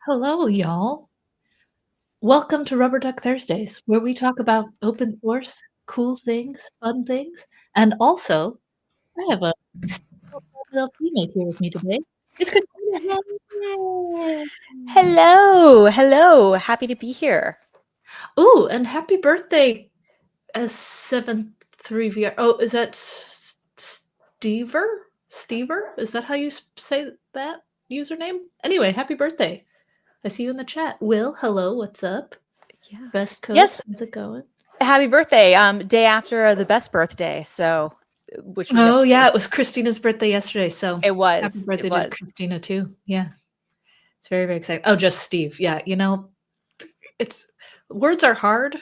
Hello, y'all. Welcome to Rubber Duck Thursdays, where we talk about open source, cool things, fun things, and also I have a little teammate here with me today. It's Christina. Yay! Hello, hello. Happy to be here. Ooh, and happy birthday, S73VR. Oh, is that Stever? Stever? Is that how you say that username? Anyway, happy birthday. I see you in the chat. Will, hello, what's up? Yeah. Best Coast, Yes. how's it going? Happy birthday. Day after the best birthday. So, which was yesterday. Yeah, it was Christina's birthday yesterday. So It was. happy birthday It was. to Christina too. Yeah, it's very, very exciting. Oh, just Steve. Yeah, it's words are hard,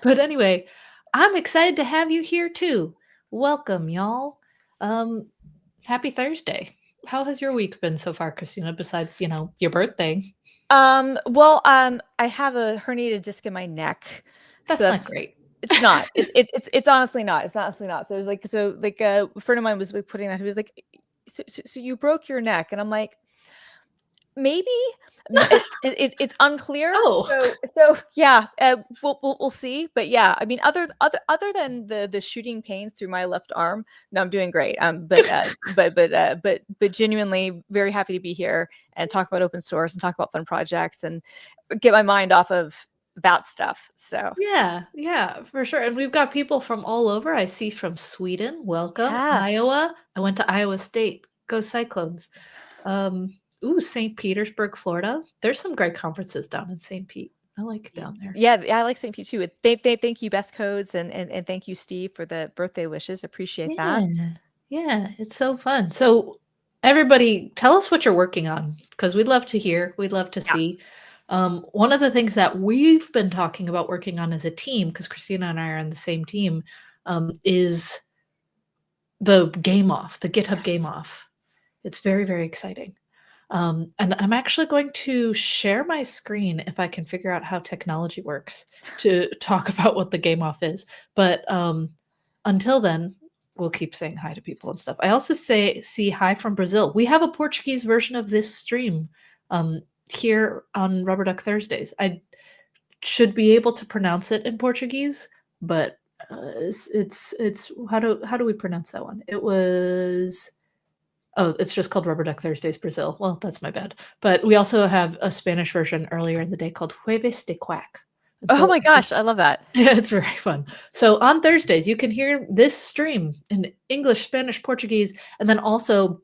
but anyway, I'm excited to have you here too. Welcome, y'all. Happy Thursday. How has your week been so far, Christina? Besides, your birthday. Well, I have a herniated disc in my neck. That's not great. It's not. It's honestly not. It's honestly not. So it was like a friend of mine was putting that. He was like, so you broke your neck, and I'm like, maybe it's unclear. Oh. So yeah, we'll see. But yeah, I mean, other than the shooting pains through my left arm, no, I'm doing great. But genuinely very happy to be here and talk about open source and talk about fun projects and get my mind off of that stuff. So yeah, for sure. And we've got people from all over. I see from Sweden. Welcome. Yes. Iowa. I went to Iowa State. Go Cyclones. St. Petersburg, Florida. There's some great conferences down in St. Pete. I like down there. Yeah, I like St. Pete too. Thank you, Best Codes, and thank you, Steve, for the birthday wishes. Appreciate that. Yeah, it's so fun. So everybody, tell us what you're working on, because we'd love to hear. We'd love to see. One of the things that we've been talking about working on as a team, because Christina and I are on the same team, is the Game Off, the GitHub Game Off. It's very, very exciting. And I'm actually going to share my screen if I can figure out how technology works to talk about what the Game Off is. But until then, we'll keep saying hi to people and stuff. I also see hi from Brazil. We have a Portuguese version of this stream here on Rubber Duck Thursdays. I should be able to pronounce it in Portuguese, but it's how do we pronounce that one? It was. Oh, it's just called Rubber Duck Thursdays Brazil. Well, that's my bad. But we also have a Spanish version earlier in the day called Jueves de Quack. Oh my gosh, I love that. Yeah, it's very fun. So on Thursdays, you can hear this stream in English, Spanish, Portuguese, and then also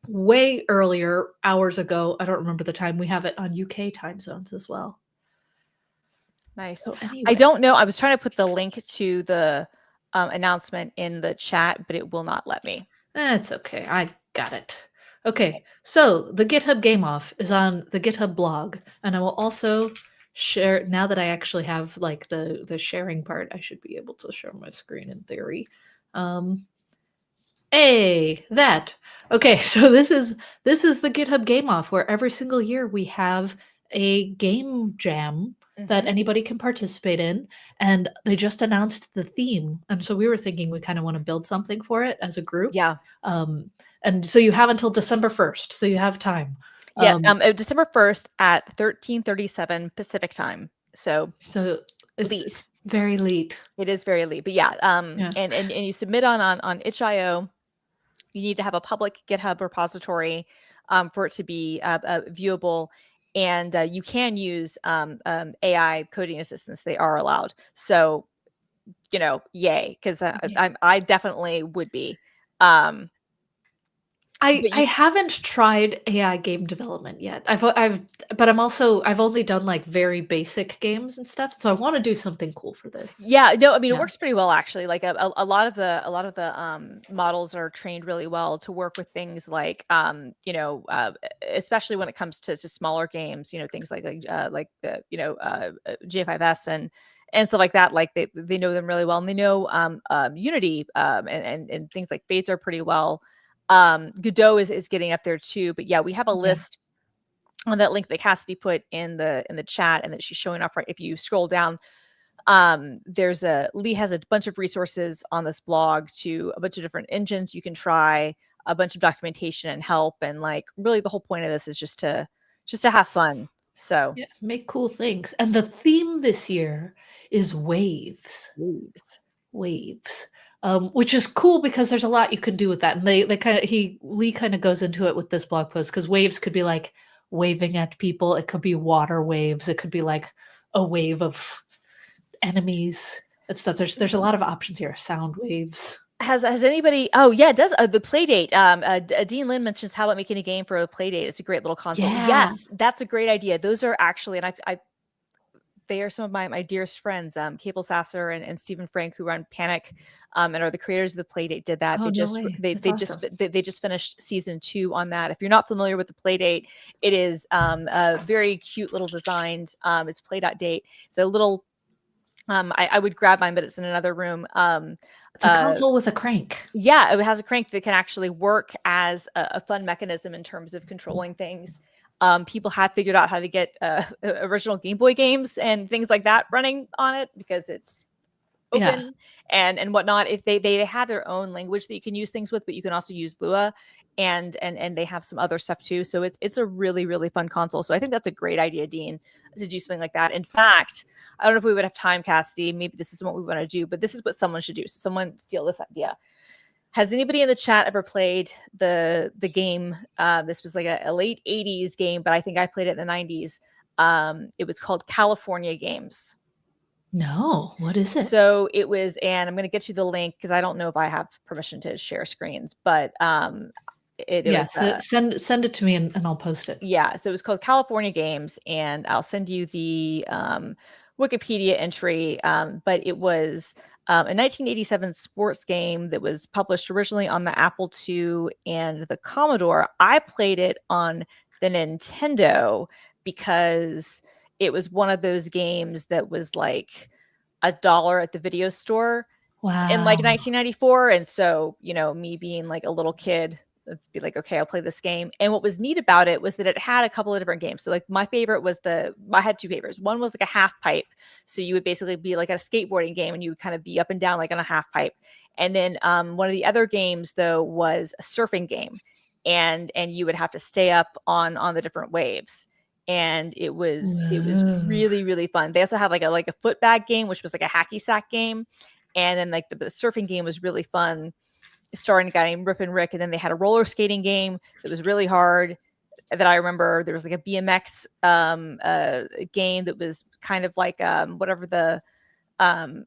way earlier, hours ago, I don't remember the time, we have it on UK time zones as well. Nice. So anyway. I don't know. I was trying to put the link to the announcement in the chat, but it will not let me. It's okay. I got it. Okay, so the GitHub Game Off is on the GitHub blog, and I will also share, now that I actually have like the sharing part, I should be able to share my screen in theory. That. Okay, so this is the GitHub Game Off, where every single year we have a game jam that Mhm. anybody can participate in, and they just announced the theme, and so we were thinking we kinda wanna build something for it as a group, Yeah. um, and so you have until December 1st, so you have time. Yeah, Um, December 1st at 13:37 Pacific time. So so it's late. very late. It is very late, but yeah, Yeah, and you submit on itch.io. You need to have a public GitHub repository, for it to be, viewable, and, you can use, AI coding assistants. They are allowed. So, yay, 'cause, yeah. I definitely would be. Um, but I you haven't tried AI game development yet. But I've only done, like, very basic games and stuff, so I wanna do something cool for this. Yeah, no, I mean, it Yeah, works pretty well actually. Like a lot of the models are trained really well to work with things like especially when it comes to smaller games, things like the J5S and stuff like that. Like they know them really well, and they know Unity and things like Phaser pretty well. Godot is getting up there too, but yeah, we have a yeah, list on that link that Cassidy put in the chat, and that she's showing off right. If you scroll down, there's a Lee has a bunch of resources on this blog to a bunch of different engines you can try, a bunch of documentation and help, and like really the whole point of this is just to have fun. So yeah, make cool things, and the theme this year is waves. Leaves. Waves, which is cool because there's a lot you can do with that, and they kinda he Lee kinda goes into it with this blog post because waves could be, like, waving at people, it could be water waves, it could be, like, a wave of enemies and stuff. There's a lot of options here, sound waves. Has anybody? Oh yeah, it does. The play date. Dean Lin mentions how about making a game for a play date. It's a great little console. Yeah. Yes, that's a great idea. Those are actually, and I they are some of my dearest friends. Cable Sasser and Stephen Frank, who run Panic, and are the creators of the Playdate, did that. Oh, They no just way. they That's they just awesome. they just finished season 2 on that. If you're not familiar with the Playdate, it is a very cute little designs. It's play.date. It's a little I would grab mine, but it's in another room. It's a Uh console with a crank. yeah, it has a crank that can actually work as a fun mechanism in terms of controlling things. People have figured out how to get original Game Boy games and things like that running on it because it's Yeah. open and whatnot. If they have their own language that you can use things with, but you can also use Lua, and they have some other stuff too. So it's a really really fun console. So I think that's a great idea, Dean, to do something like that. In fact, I don't know if we would have time, Cassidy. Maybe this isn't what we want to do, but this is what someone should do. So someone steal this idea. Has anybody in the chat ever played the game? This was like a late '80s game, but I think I played it in the '90s. It was called California Games. No, what is it? So it was, and I'm going to get you the link because I don't know if I have permission to share screens, but it was Yes, send it to me and I'll post it. yeah. So it was called California Games, and I'll send you the Wikipedia entry. But it was a 1987 sports game that was published originally on the Apple II and the Commodore. I played it on the Nintendo because it was one of those games that was like $1 at the video store in like Wow. 1994. And so, me being like a little kid, I'd be like, okay, I'll play this game. And what was neat about it was that it had a couple of different games. So like my favorite was I had two favorites. One was like a half pipe. So you would basically be like a skateboarding game and you would kind of be up and down like on a half pipe. And then one of the other games though was a surfing game. And you would have to stay up on the different waves. And it was Whoa. really, really fun. They also had like a foot bag game, which was like a hacky sack game. And then like the surfing game was really fun, starring a guy named Rip and Rick. And then they had a roller skating game that was really hard that I remember. There was like a BMX game that was kind of like whatever the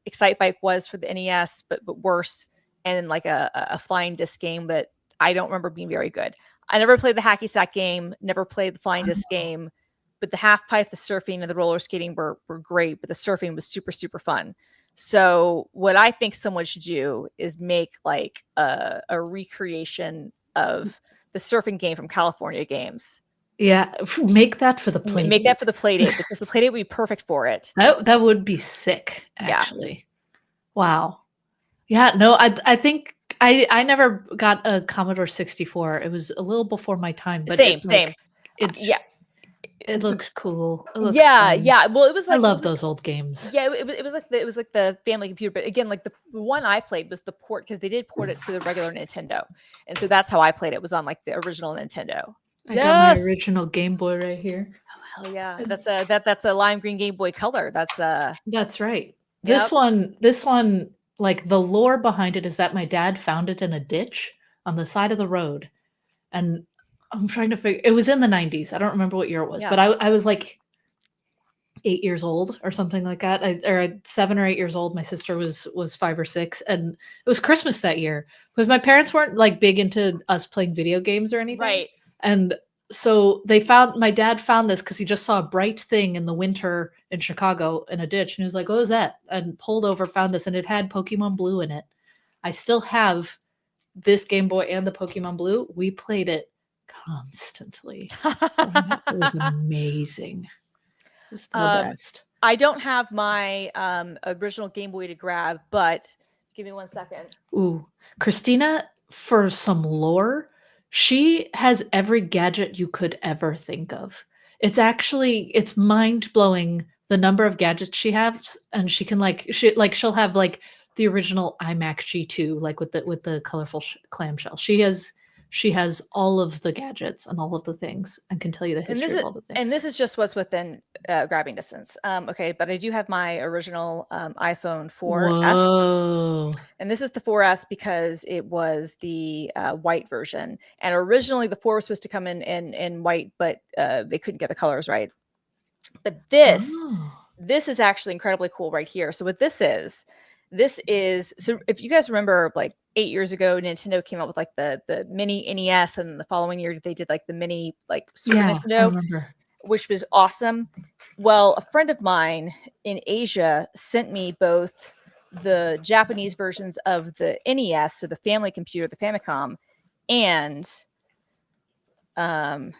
Excite Bike was for the NES, but worse. And then like a flying disc game that I don't remember being very good. I never played the hacky sack game, never played the flying disc game, but the half pipe, the surfing, and the roller skating were great. But the surfing was super super fun. So what I think someone should do is make like a recreation of the surfing game from California Games. Yeah, make that for the Make that playdate. for the play date because the play date would be perfect for it. That would be sick, Yeah. actually. Wow. Yeah, no, I think I never got a Commodore 64. It was a little before my time, but Same, it, same. like, it Yeah. It looks cool. It looks Yeah, fun. yeah. Well, it was I like love those old games. yeah, it was like the family computer, but again, like the one I played was the port because they did port it to the regular Nintendo, and so that's how I played it. Was on like the original Nintendo. I got my Yes. original Game Boy right here. Hell yeah. That's a lime green Game Boy Color. That's right. Yep. This one, like the lore behind it is that my dad found it in a ditch on the side of the road. And I'm trying to figure it was in the 90s. I don't remember what year it was, Yeah. but I was like 8 years old or something like that. Or 7 or 8 years old. My sister was 5 or 6, and it was Christmas that year because my parents weren't like big into us playing video games or anything. Right. And so my dad found this because he just saw a bright thing in the winter in Chicago in a ditch, and he was like, "What was that?" And pulled over, found this, and it had Pokemon Blue in it. I still have this Game Boy and the Pokemon Blue. We played it constantly. It was amazing. It was the best. I don't have my original Game Boy to grab, but give me 1 second. Ooh, Christina, for some lore, she has every gadget you could ever think of. It's mind-blowing the number of gadgets she has, and she can she'll have like the original iMac G2 like with the colorful clamshell. She has all of the gadgets and all of the things and can tell you the history of all the And this things. is just what's within grabbing distance. Okay, but I do have my original iPhone 4S. Whoa. And this is the 4S because it was the white version. And originally the 4 was supposed to come in white, but they couldn't get the colors right. But Oh. this is actually incredibly cool right here. So what this is so if you guys remember like 8 years ago, Nintendo came out with like the mini NES, and the following year they did like the mini like Super Yeah, I Nintendo, remember. which was awesome. Well, a friend of mine in Asia sent me both the Japanese versions of the NES, so the family computer, the Famicom, and and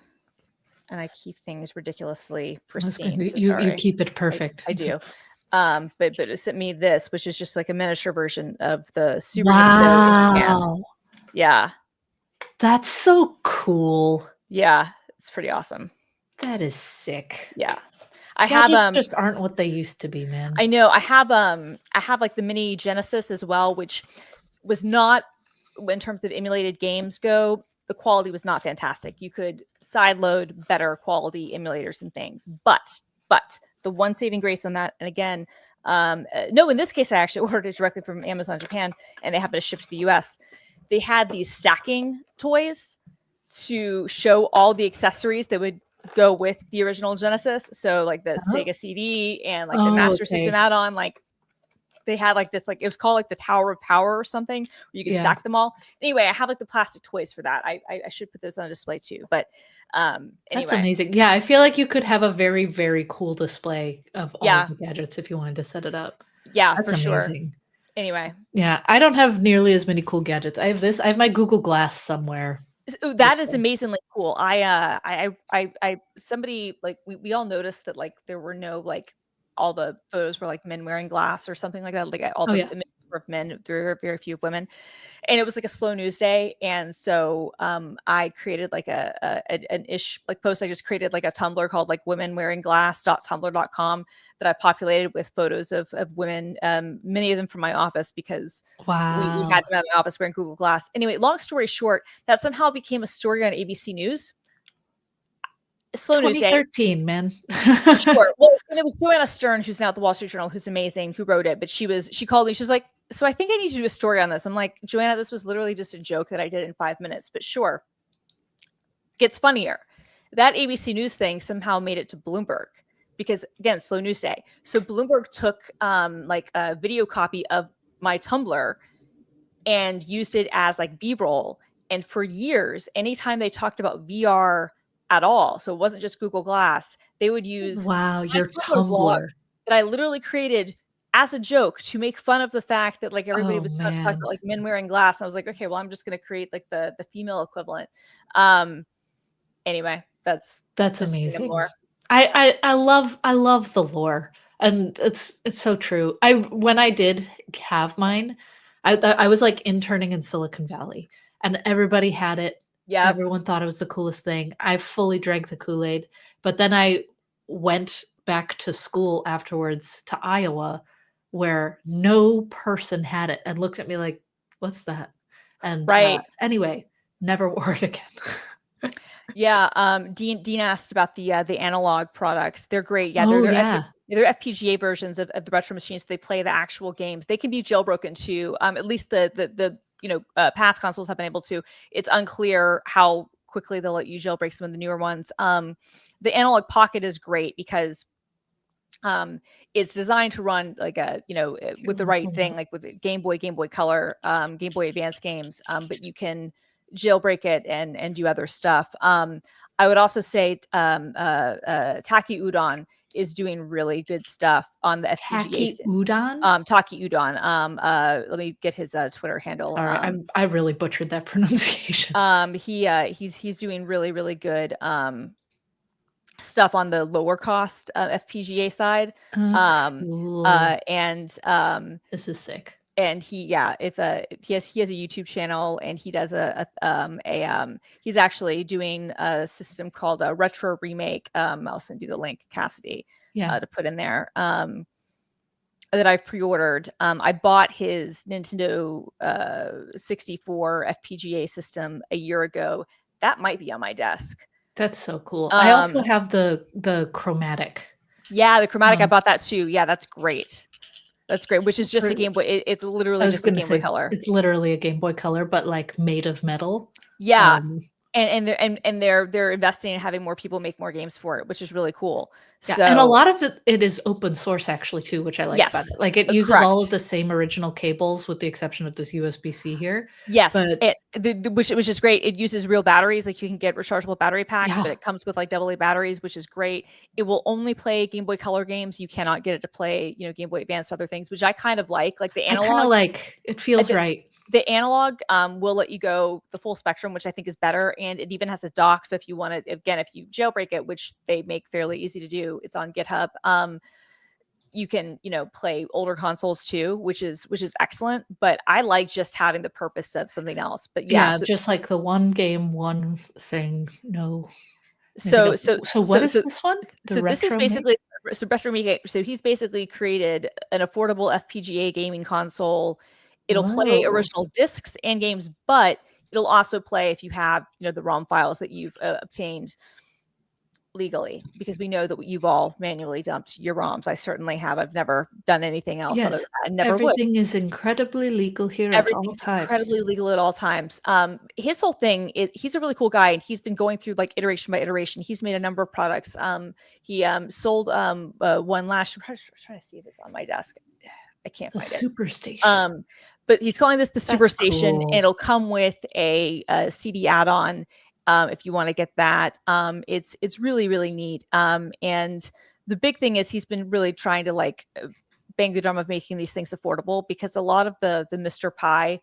I keep things ridiculously pristine. So You sorry. keep it perfect. I do. But it sent me this, which is just like a miniature version of the Super Nintendo in Japan. Wow. Yeah. That's so cool. Yeah. It's pretty awesome. That is sick. Yeah. I Gadgets have just aren't what they used to be, man. I know I have like the mini Genesis as well, which was not, in terms of emulated games go, the quality was not fantastic. You could sideload better quality emulators and things, but the one saving grace on that, and again, no, in this case, I actually ordered it directly from Amazon Japan, and they happened to ship to the US. They had these stacking toys to show all the accessories that would go with the original Genesis. So like the Sega CD and like the Master System add-on, like they had like this, like it was called like the Tower of Power or something, where you could stack them all. Anyway, I have like the plastic toys for that. I should put those on display too. But anyway. That's amazing. Yeah, I feel like you could have a very, very cool display of all of the gadgets if you wanted to set it up. Yeah, that's for amazing. Sure. Anyway. Yeah, I don't have nearly as many cool gadgets. I have my Google Glass somewhere. That is amazingly cool. Somebody like we all noticed that like there were no like all the photos were like men wearing glass or something like that. Like all the images of men, very, very few women. And it was like a slow news day. And so I created like an ish like post. I just created like a Tumblr called like womenwearingglass.tumblr.com that I populated with photos of women, many of them from my office, because we had them at my office wearing Google Glass. Anyway, long story short, that somehow became a story on ABC News. Slow news day. 2013, man. Sure. Well, and it was Joanna Stern, who's now at the Wall Street Journal, who's amazing, who wrote it. But she called me. She was like, "So I think I need to do a story on this." I'm like, "Joanna, this was literally just a joke that I did in 5 minutes." But sure. Gets funnier. That ABC News thing somehow made it to Bloomberg, because again, slow news day. So Bloomberg took like a video copy of my Tumblr and used it as like B-roll. And for years, anytime they talked about VR at all, so it wasn't just Google Glass, they would use your Tumblr that I literally created as a joke to make fun of the fact that like everybody was talking about like men wearing glass. And I was like, okay, well, I'm just going to create like the female equivalent. Anyway, that's amazing. I love the lore, and it's so true. When I did have mine, I was like interning in Silicon Valley, and everybody had it. Yep. Everyone thought it was the coolest thing. I fully drank the Kool-Aid, but then I went back to school afterwards to Iowa where no person had it and looked at me like, "What's that?" And, Right. anyway, never wore it again. Yeah, Dean asked about the analog products. They're great. Yeah, Oh, yeah. they're FPGA versions of the retro machines. They play the actual games. They can be jailbroken too. At least past consoles have been able to. It's unclear how quickly they'll let you jailbreak some of the newer ones. The Analog Pocket is great because it's designed to run like Here, with let the me right pull it thing, up. like with Game Boy, Game Boy Color, Game Boy Advance games. But you can jailbreak it and do other stuff. I would also say Taki Udon is doing really good stuff on the FPGA. Taki udon? Taki Udon. Let me get his Twitter handle. Sorry, I really butchered that pronunciation. He's doing really really good stuff on the lower cost FPGA side. Um, Cool. and This is sick. if he has a YouTube channel and he does he's actually doing a system called a Retro Remake. I'll send you the link, Cassidy, Yeah. to put in there. That I've pre-ordered. I bought his Nintendo 64 FPGA system a year ago. That might be on my desk. That's so cool. I also Um, have the chromatic. Yeah, the chromatic, I Um, bought that too. Yeah, that's great. That's great, which is just a for Game Boy. It's I literally was just a gonna Game Boy say Color. it's literally a Game Boy Color, but, like, made of metal. Yeah, Um, they're investing in having more people make more games for it, which is really cool. yeah, and a So lot of it is open source actually too, which I like about yes, it. Like, it uses all of correct. the same original cables with the exception of this USB-C here, Yes, but which is great. It uses real batteries, like you can get rechargeable battery packs, but yeah, it comes with like AA batteries, which is great. It will only play Game Boy Color games. You cannot get it to play, Game Boy Advance, other things, which I kind of like. Like the I kinda analog, like it uh, feels the, right. the analog will let you go the full spectrum, which I think is better, and it even has a dock. So if you want to, again, if you jailbreak it, which they make fairly easy to do, it's on GitHub. You can play older consoles too, which is excellent. But I like just having the purpose of something else. But yeah, Yeah, just like the one game, one thing, no anything so else. so So what so is so this one? The so this is retro make? basically Retro Remake. So he's basically created an affordable FPGA gaming console. It'll play Whoa. original discs and games, but it'll also play if you have the ROM files that you've obtained legally, because we know that you've all manually dumped your ROMs. I certainly have. I've never done anything else other than Yes, that. I never would. everything is incredibly legal here at all Everything's times. incredibly legal at all times. His whole thing is he's a really cool guy, and he's been going through like iteration by iteration. He's made a number of products. He sold one last. I'm trying to see if it's on my desk. I can't The find it. Superstation. Um, but he's calling this the That's Superstation, and cool. it'll come with a CD add-on if you want to get that. It's really really neat. And the big thing is he's been really trying to like bang the drum of making these things affordable, because a lot of the Mr. Pi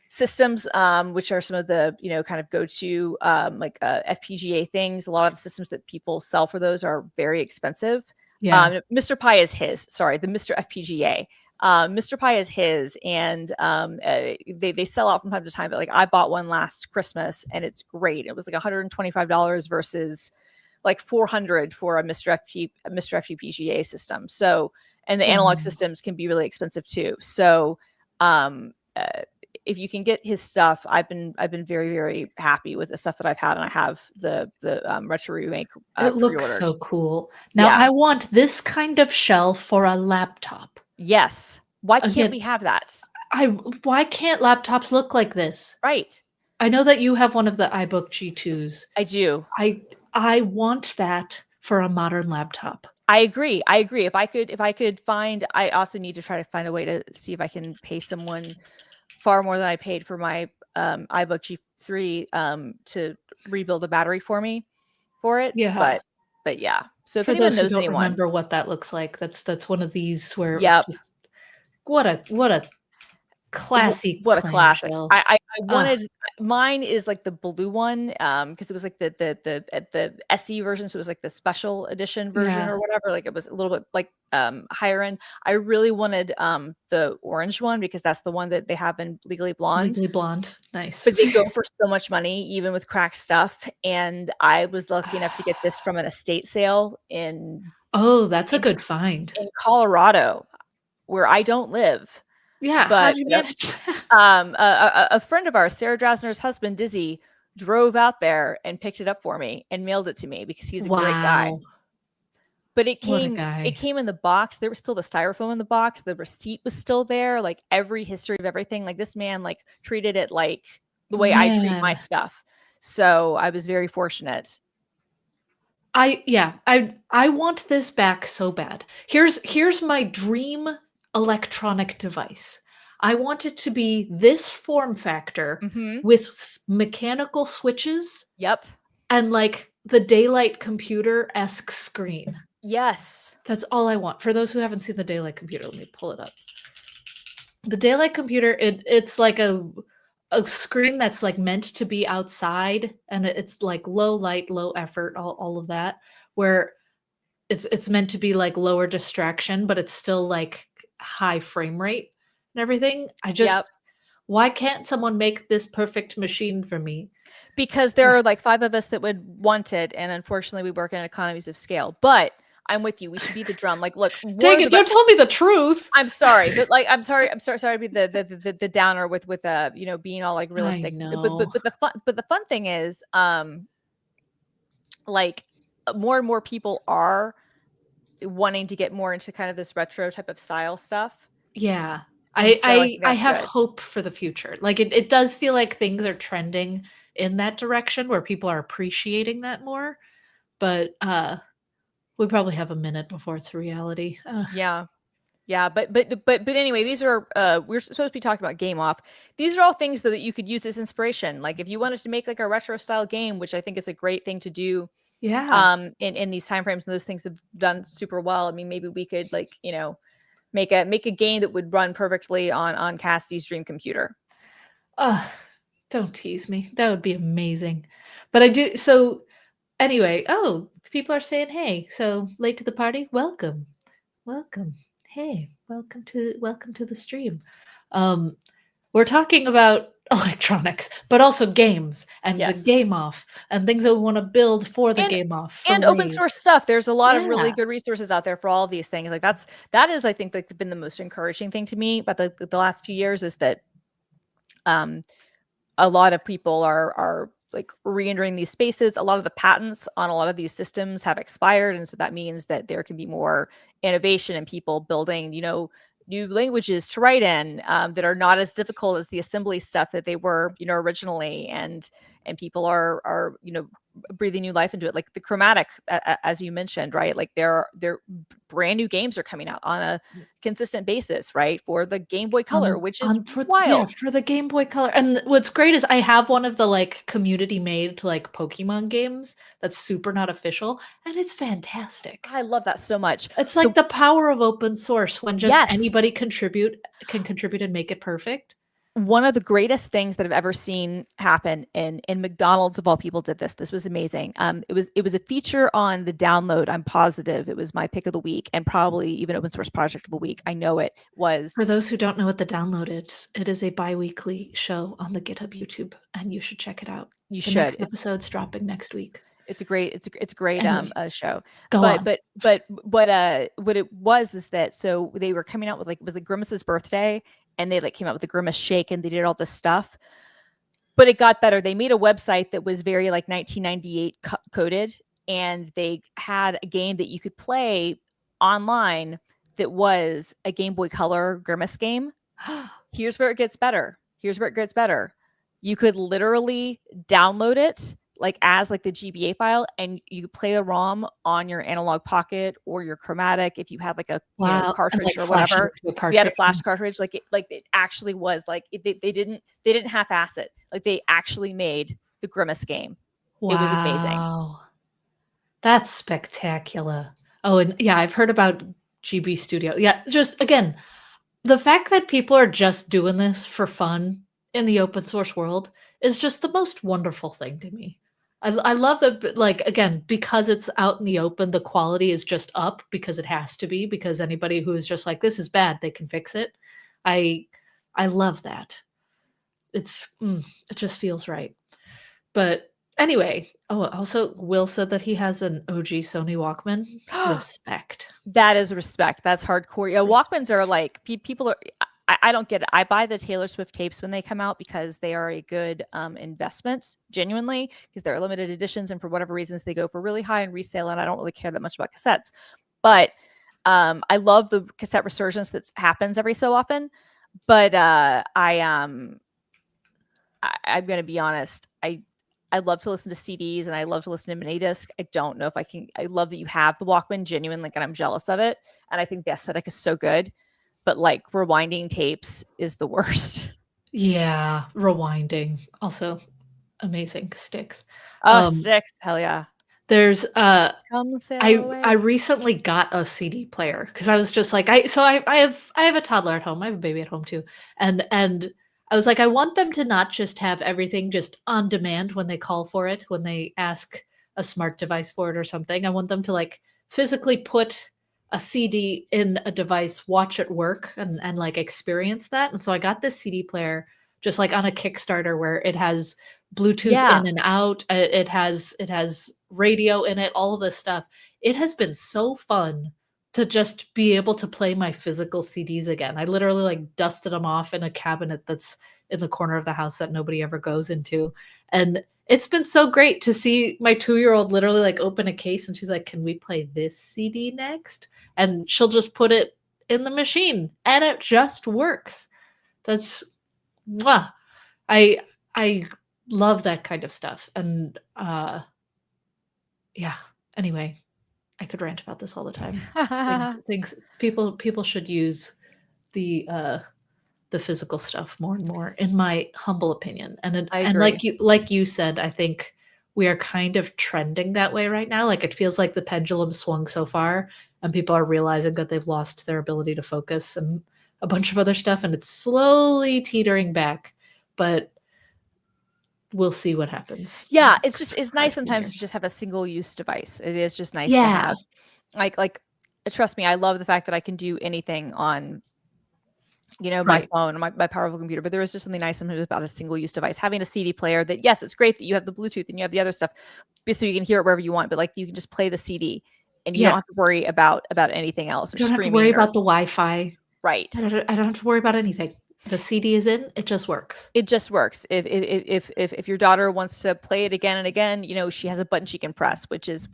systems, which are some of the kind of go-to FPGA things, a lot of the systems that people sell for those are very expensive. Yeah. Mr. Pi is his. Sorry, the Mr. FPGA. Mr. Pi is his, and they sell out from time to time. But like I bought one last Christmas, and it's great. It was like $125 versus like 400 for a Mr. FPGA system. So, and the analog Wow. systems can be really expensive too. So, um, if you can get his stuff, I've been very very happy with the stuff that I've had, and I have the Retro Remake It looks pre-ordered. so cool. Now Yeah. I want this kind of shell for a laptop. Yes. Why can't Again, we have that? I why can't laptops look like this? Right. I know that you have one of the iBook G2s. I do. I I want that for a modern laptop. I agree. I agree. If I could find, I also need to try to find a way to see if I can pay someone far more than I paid for my iBook G3 to rebuild a battery for me for it. Yeah. But yeah. So if For anyone those who knows don't anyone, remember what that looks like, that's one of these where it was yep. just what a Classy What a classic. clamshell. I Ugh, wanted mine is, like, the blue one, because it was, like, the SE version, so it was, like, the special edition version yeah, or whatever, like, it was a little bit, like, higher end. I really wanted, the orange one because that's the one that they have in Legally Blonde, Legally Blonde. Nice. but they go for so much money even with cracked stuff, and I was lucky enough to get this from an estate sale Oh, that's a in good find. in Colorado, where I don't live, Yeah, how'd but you manage that? a friend of ours, Sarah Drasner's husband, Dizzy, drove out there and picked it up for me and mailed it to me because he's a great guy. Wow, But what a it guy. came in the box. There was still the styrofoam in the box. The receipt was still there, like every history of everything. Like this man like treated it like the way I treat my Man, stuff. So I was very fortunate. I want this back so bad. Here's my dream electronic device. I want it to be this form factor Mhm. with mechanical switches Yep. and like the daylight computer-esque screen. Yes. That's all I want. For those who haven't seen the daylight computer, let me pull it up. The daylight computer, it's like a screen that's like meant to be outside, and it's like low light, low effort, all of that, where it's meant to be like lower distraction, but it's still like high frame rate and everything. I Yep. just why can't someone make this perfect machine for me? Because there Ugh, are like 5 of us that would want it, and unfortunately, we work in economies of scale. But I'm with you. We should be the drum. Like, look, dang War of the it, don't tell me the truth. I'm sorry, but like I'm sorry to be the downer with you know, being all like I realistic. know. But the fun thing is, like more and more people are wanting to get more into kind of this retro type of style stuff. Yeah. And I so I I think I that's have good. hope for the future. Like it does feel like things are trending in that direction where people are appreciating that more, but we probably have a minute before it's a reality. Yeah. Yeah, but anyway, these are we're supposed to be talking about game off. These are all things though that you could use as inspiration. Like if you wanted to make like a retro style game, which I think is a great thing to do Yeah. in these time frames, and those things have done super well. I mean, maybe we could like, you know, make a game that would run perfectly on Cassie's dream computer. Ugh, don't tease me. That would be amazing. But I do so anyway, oh, people are saying, "Hey, so late to the party? Welcome. Welcome. Hey, welcome to the stream." Um We're talking about electronics, but also games and the Yes. game off and things that we want to build for the And game off for and open free. source stuff. There's a lot of really Yeah. good resources out there for all of these things. Like that is I think like been the most encouraging thing to me about the last few years is that um a lot of people are like re-entering these spaces. A lot of the patents on a lot of these systems have expired, and so that means that there can be more innovation and people building, you know, new languages to write in that are not as difficult as the assembly stuff that they were, you know, originally. And people are you know breathing new life into it, like the chromatic, as you mentioned, right? Like there brand new games are coming out on a consistent basis, right, for the Game Boy Color, which is For yeah, wild. for the Game Boy Color. And what's great is I have one of the like community made like Pokemon games that's super not official, and it's fantastic. I love that so much. It's like So the power of open source when just yes, anybody contribute and make it perfect. one of the greatest things that I've ever seen happen in McDonald's of all people did this. This was amazing. It was a feature on the download. I'm positive it was my pick of the week and probably even open source project of the week. I know it was. For those who don't know what the download is, it is a bi-weekly show on the GitHub YouTube, and you should check it out. You The should. next episode's dropping next week. It's a great Anyway, show. go But on. what it was is that so they were coming out with like it was like Grimace's birthday and they like came out with the Grimace shake and they did all this stuff. But it got better. They made a website that was very like 1998 coded, and they had a game that you could play online that was a Game Boy Color Grimace game. Here's where it gets better. Here's where it gets better. You could literally download it like as like the GBA file, and you could play the ROM on your analog pocket or your chromatic if you had like a, you know, Wow, and, cartridge like, or flash it whatever. into a If you had a cartridge. flash cartridge, like it actually was like they didn't half-ass it. Like they actually made the Grimace game. It was amazing. Wow. That's spectacular. Oh, and yeah, I've heard about GB Studio. Yeah, just again, the fact that people are just doing this for fun in the open source world is just the most wonderful thing to me. I love that, like, again, because it's out in the open, the quality is just up because it has to be, because anybody who is just like, "This is bad," they can fix it. I I love that. It just feels right. But anyway, oh, also, Will said that he has an OG Sony Walkman. Respect. That is respect. That's hardcore. Yeah, Walkmans are Respect. like people are. I don't get it. I buy the Taylor Swift tapes when they come out because they are a good investment, genuinely, because they're limited editions and for whatever reasons they go for really high in resale. And I don't really care that much about cassettes, but I love the cassette resurgence that happens every so often. But I'm going to be honest. I love to listen to CDs and I love to listen to mini disc. I don't know if I can. I love that you have the Walkman, genuinely, and I'm jealous of it. And I think the aesthetic is so good, but like rewinding tapes is the worst. Yeah, rewinding, also amazing sticks. Oh, Um, sticks, hell yeah! there's Come sail I away. recently got a CD player because I was just like I have a toddler at home. I have a baby at home too. And I was like, I want them to not just have everything just on demand when they call for it, when they ask a smart device for it or something. I want them to like physically put a CD in a device, watch it work and like experience that. And so I got this CD player just like on a Kickstarter where it has Bluetooth Yeah, in and out. It has radio in it, all of this stuff. It has been so fun to just be able to play my physical CDs again. I literally like dusted them off in a cabinet that's in the corner of the house that nobody ever goes into. And it's been so great to see my 2-year-old literally like open a case and she's like, "Can we play this CD next?" And she'll just put it in the machine and it just works. That's mwah. I love that kind of stuff. And yeah. Anyway, I could rant about this all the time. Things people should use the the physical stuff more and more, in my humble opinion. I And agree. like you said, I think we are kind of trending that way right now. Like it feels like the pendulum swung so far and people are realizing that they've lost their ability to focus and a bunch of other stuff and it's slowly teetering back. But we'll see what happens in Yeah, the it's just next it's nice 5, 10 sometimes to years. just have a single use device. It is just nice to Yeah. have like trust me, I love the fact that I can do anything on my Right. phone, my powerful computer, but there is just something nice sometimes about a single use device. Having a CD player that, yes, it's great that you have the Bluetooth and you have the other stuff, so you can hear it wherever you want, but like you can just play the CD and you don't Yeah. have to worry about anything else I or don't have to worry streaming or about the Wi-Fi. right. I don't have to worry about anything. The CD is in, it just works. It just works. If your daughter wants to play it again and again, she has a button she can press, which is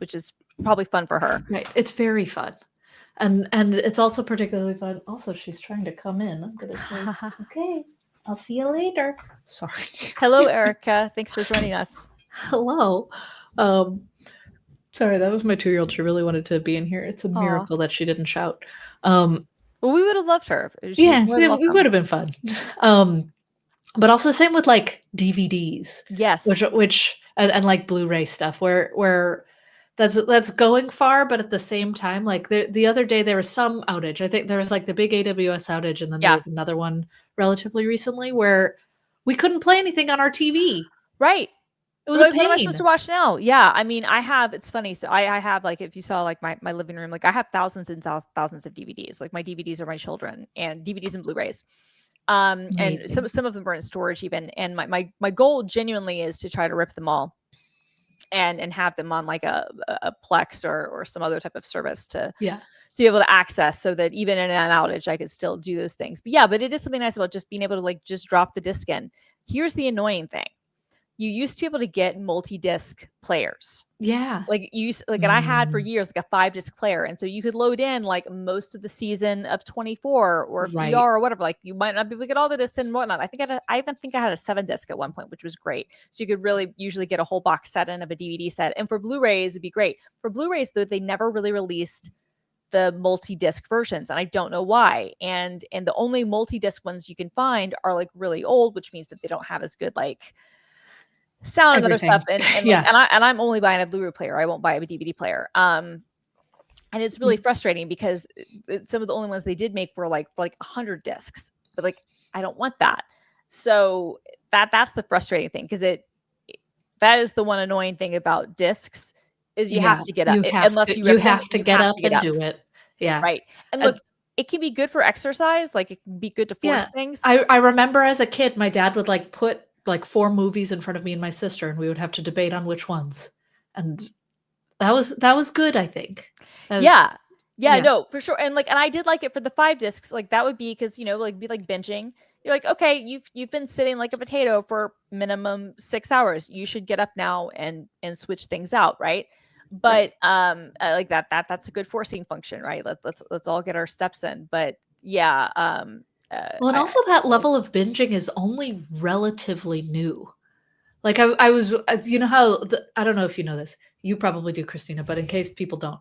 probably fun for her. Right. It's very fun. And it's also particularly fun. Also, she's trying to come in. I'm gonna say, okay, I'll see you later. Sorry. Hello, Erica. Thanks for joining us. Hello. Um, sorry, that was my 2-year-old. She really wanted to be in here. It's a Aw. miracle that she didn't shout. Um, Well, we would have loved her. She's yeah, more than it would welcome. have been fun. Um, but also same with like DVDs, Yes. which and like Blu-ray stuff where that's going far, but at the same time, like the other day there was some outage. I think there was like the big AWS outage, and then there Yeah. was another one relatively recently where we couldn't play anything on our TV. Right. It was We're a like, what am I supposed pain. to watch now? Yeah. I mean, it's funny. So I have like, if you saw like my living room, like I have thousands and thousands of DVDs. Like my DVDs are my children and DVDs and Blu-rays. And Amazing. some of them are in storage even. And my goal genuinely is to try to rip them all and have them on like a Plex or some other type of service Yeah. to be able to access so that even in an outage, I could still do those things. But yeah, but it is something nice about just being able to like just drop the disc in. Here's the annoying thing. You used to be able to get multi-disc players. Yeah. Like and I had for Mm, years like a 5-disc player. And so you could load in like most of the season of 24 or right. ER or whatever. Like you might not be able to get all the discs and whatnot. I even think I had a 7-disc at one point, which was great. So you could really usually get a whole box set in of a DVD set. And for Blu-rays, it'd be great. For Blu-rays, though, they never really released the multi-disc versions and I don't know why. And the only multi-disc ones you can find are like really old, which means that they don't have as good like sound and other stuff Everything. and like Yeah. I'm only buying a Blu-ray player. I won't buy a DVD player. And it's really frustrating because some of the only ones they did make were like for like 100 discs, but like I don't want that. So that's the frustrating thing, because that is the one annoying thing about discs is you Yeah, have to get up unless you you rip them. have to You get have up to get and up, do it. Yeah. right? And look, And it can be good for exercise, like it can be good to force yeah, things. I remember as a kid, my dad would, like, put, like, 4 movies in front of me and my sister, and we would have to debate on which ones, and that was good, I think. That Yeah. Yeah, yeah, no, for sure. And I did like it for the 5 discs. Like that would be because, like be like binging. You're like, okay, you've been sitting like a potato for minimum 6 hours. You should get up now and switch things out, right? But right. like that's a good forcing function, right? Let's all get our steps in. But yeah, Well, and I also that totally. level of binging is only relatively new. Like, I was you know how I don't know if you know this. You probably do, Christina, but in case people don't,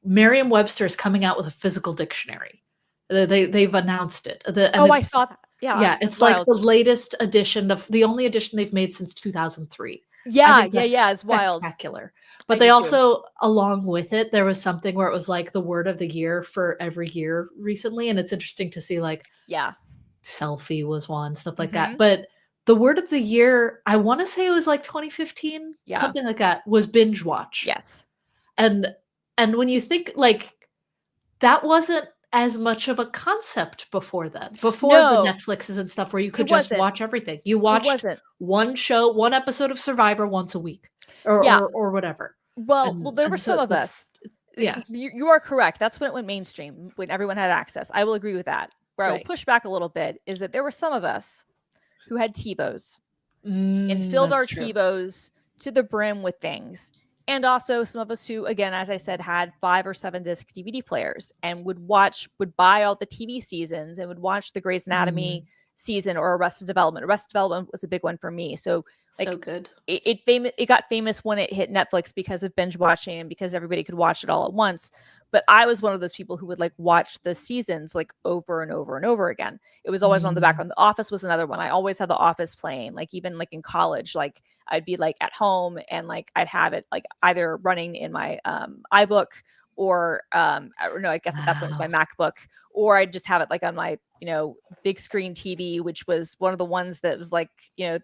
Merriam-Webster is coming out with a physical dictionary. They've announced it. And Oh, I it's saw that. Yeah, yeah, that's it's like wild. the latest edition of the only edition they've made since 2003. I Yeah, think yeah, yeah, that's it's wild. spectacular. I But do they too. also, along with it, there was something where it was like the word of the year for every year recently, and it's interesting to see, like, Yeah. selfie was one, stuff like that. Mhm. But the word of the year, I wanna say it was like 2015, Yeah. something like that, was binge watch. Yes. And when you think, like, that wasn't as much of a concept before then, before the No, Netflixes and stuff where you it could just wasn't. watch everything. You It watched wasn't. one episode of Survivor once a week Yeah. or whatever. Well, there were And some so of that's us. yeah, You are correct. That's when it went mainstream, when everyone had access. I will agree with that. Where I will right. push back a little bit is that there were some of us who had TiVos and Mm, filled that's our true. TiVos to the brim with things. And also some of us who, again, as I said, had 5 or 7 disc DVD players and would buy all the TV seasons and would watch the Grey's Mm, Anatomy season or Arrested Development. Arrested Development was a big one for me. So so like good. it got famous when it hit Netflix because of binge watching and because everybody could watch it all at once. But I was one of those people who would like watch the seasons like over and over and over again. It was always on the Mm, background. The Office was another one. I always had The Office playing. Like even like in college, like I'd be like at home and like I'd have it like either running in my iBook or or no, I guess at that point it was wow. my MacBook, or I'd just have it like on my, big screen TV, which was one of the ones that was like, Yes,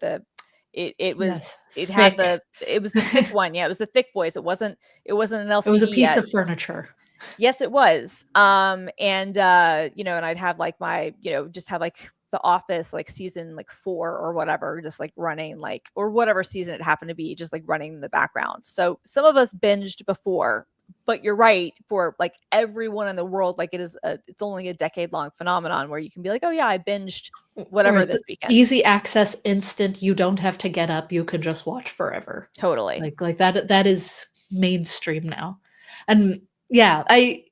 it had thick. it was the thick one. Yeah, it was the thick boys. It wasn't an It was a LCD piece yet. of furniture. Yes, it was. And and I'd have like my, just have like The Office like season like 4 or whatever, just like running like or whatever season it happened to be, just like running in the background. So some of us binged before, but you're right, for like everyone in the world, like it's only a decade long phenomenon where you can be like, oh yeah, I binged Where whatever it's this weekend. easy access, instant, you don't have to get up, you can just watch forever. Totally. Like that is mainstream now. And yeah, I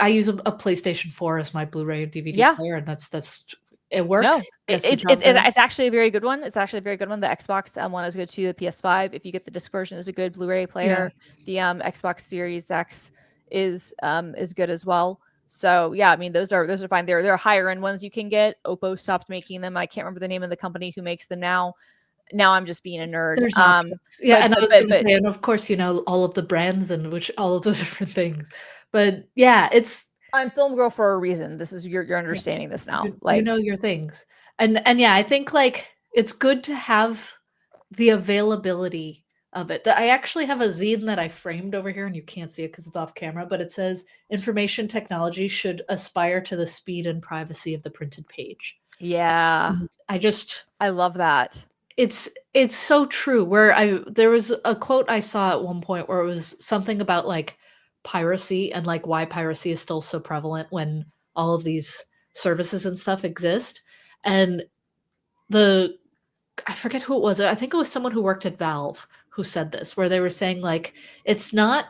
use a PlayStation 4 as my Blu-ray and DVD Yeah. player, and that's it works, No, gets the job done. it's actually a very good one. It's actually a very good one. The Xbox one is good too. The PS5, if you get the disc version, is a good Blu-ray Yeah. player. The Xbox Series X is good as well. So yeah, I mean those are fine. There are higher end ones you can get. Oppo stopped making them. I can't remember the name of the company who makes them now. Now I'm just being a nerd. There's options. Yeah, But and I but was but gonna but say, and of course, you know, all of the brands and which all of the different things. But yeah, it's I'm film girl for a reason. This is you're yeah, understanding this now. you know Like your things. And yeah, I think, like, it's good to have the availability of it. I actually have a zine that I framed over here, and you can't see it because it's off camera, but it says, "Information technology should aspire to the speed and privacy of the printed page." yeah, And I just I love that. it's so true, where there was a quote I saw at one point where it was something about, like, piracy and, like, why piracy is still so prevalent when all of these services and stuff exist, and the I forget who it was. I think it was someone who worked at Valve who said this, where they were saying, like, it's not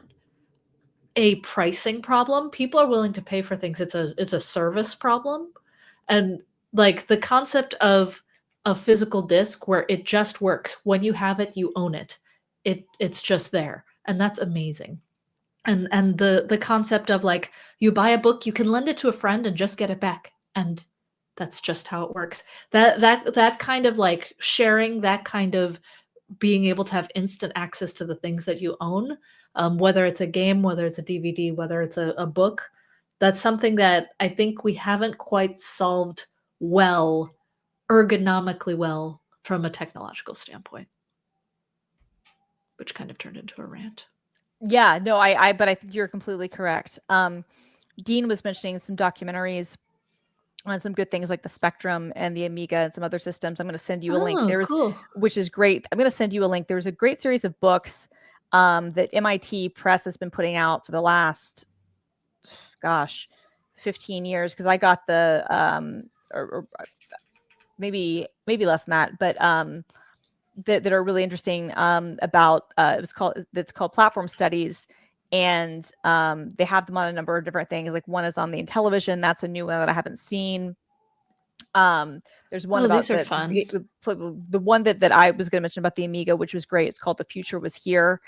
a pricing problem. People are willing to pay for things. It's a service problem. And, like, the concept of a physical disc where it just works. When you have it, you own it. It's just there. And that's amazing. And the concept of, like, you buy a book, you can lend it to a friend and just get it back. And that's just how it works. That kind of, like, sharing, that kind of being able to have instant access to the things that you own, whether it's a game, whether it's a DVD, whether it's a book. That's something that I think we haven't quite solved well, ergonomically well, from a technological standpoint, which kind of turned into a rant. Yeah, no, but I think you're completely correct. Dean was mentioning some documentaries on some good things like the Spectrum and the Amiga and some other systems. I'm going to send you a link. Oh, cool. Which is great. I'm going to send you a link. There's a great series of books that MIT Press has been putting out for the last, 15 years. Because I got the, or maybe less than that, but that are really interesting about it's called platform studies, and they have them on a number of different things. Like one is on the Intellivision. That's a new one that I haven't seen. There's one about these are fun. The one that I was going to mention about the Amiga, which was great. It's called The Future Was Here,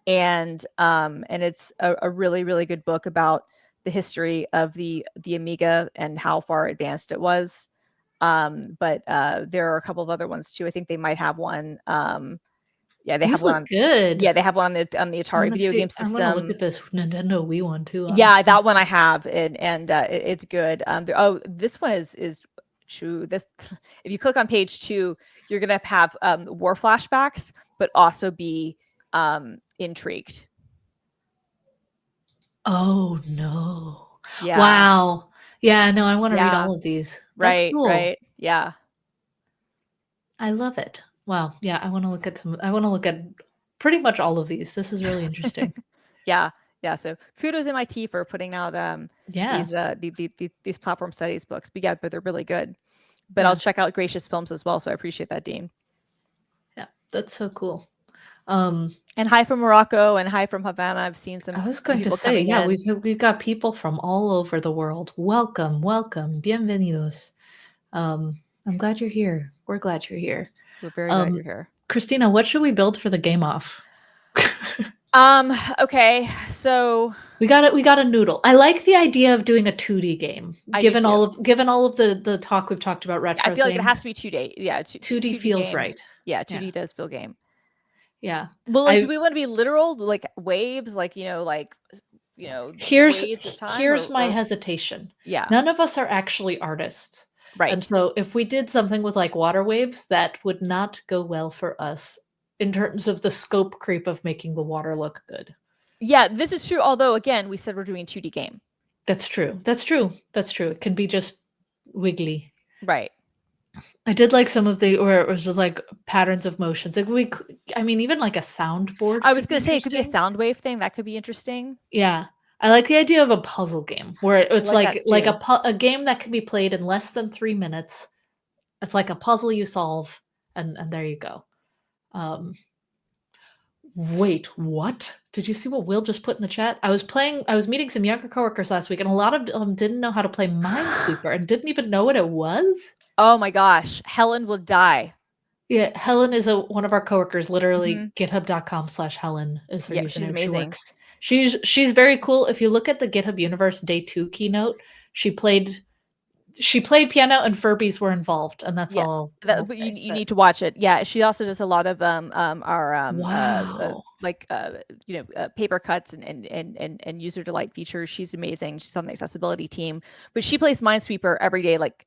and it's a really, really good book about the history of the Amiga and how far advanced it was. But there are a couple of other ones too. I think they might have one. Yeah, they have one on good. Yeah, they have one on the Atari video game system. I'm gonna look at this Nintendo Wii one too. Honestly. Yeah, that one I have, and it's good. This one is true. This, if you click on page 2, you're gonna have war flashbacks, but also be intrigued. Oh no! Yeah. Wow. Yeah. No, I want to read all of these. That's right. cool. Right. Yeah. I love it. Wow. Yeah, I want to look at I want to look at pretty much all of these. This is really interesting. Yeah. So kudos MIT for putting out these platform studies books. But they're really good. But I'll check out Gracious Films as well. So I appreciate that, Dean. Yeah, that's so cool. And hi from Morocco and hi from Havana. I've seen some. I was going to say, yeah, we've got people from all over the world. Welcome, bienvenidos. I'm glad you're here. We're glad you're here. We're very glad you're here. Christina, what should we build for the game off? Okay, so we got a noodle. I like the idea of doing a 2D game. Given all of the talk we've talked about retro I feel things, like it has to be 2D. Yeah, 2D feels game. Right. Yeah, 2D does feel game. Yeah. Well, do we want to be literal, like waves, Here's waves of time, here's my hesitation. Yeah. None of us are actually artists. Right. And so if we did something with like water waves, that would not go well for us in terms of the scope creep of making the water look good. Yeah, this is true. Although, again, we said we're doing 2D game. That's true. It can be just wiggly. Right. I did like some of where it was just like patterns of motions. Like even like a soundboard. I was going to say it could be a sound wave thing. That could be interesting. Yeah. I like the idea of a puzzle game where it's like a game that can be played in less than 3 minutes. It's like a puzzle you solve, and there you go. Wait, what? Did you see what Will just put in the chat? I was meeting some younger coworkers last week, and a lot of them didn't know how to play Minesweeper and didn't even know what it was. Oh my gosh, Helen will die. Yeah, Helen is one of our coworkers. Literally, github.com/Helen is her username. She's amazing. She's very cool. If you look at the GitHub Universe Day 2 keynote, she played piano and Furbies were involved, and that's all. You need to watch it. Yeah, she also does a lot of paper cuts and user delight features. She's amazing. She's on the accessibility team, but she plays Minesweeper every day, like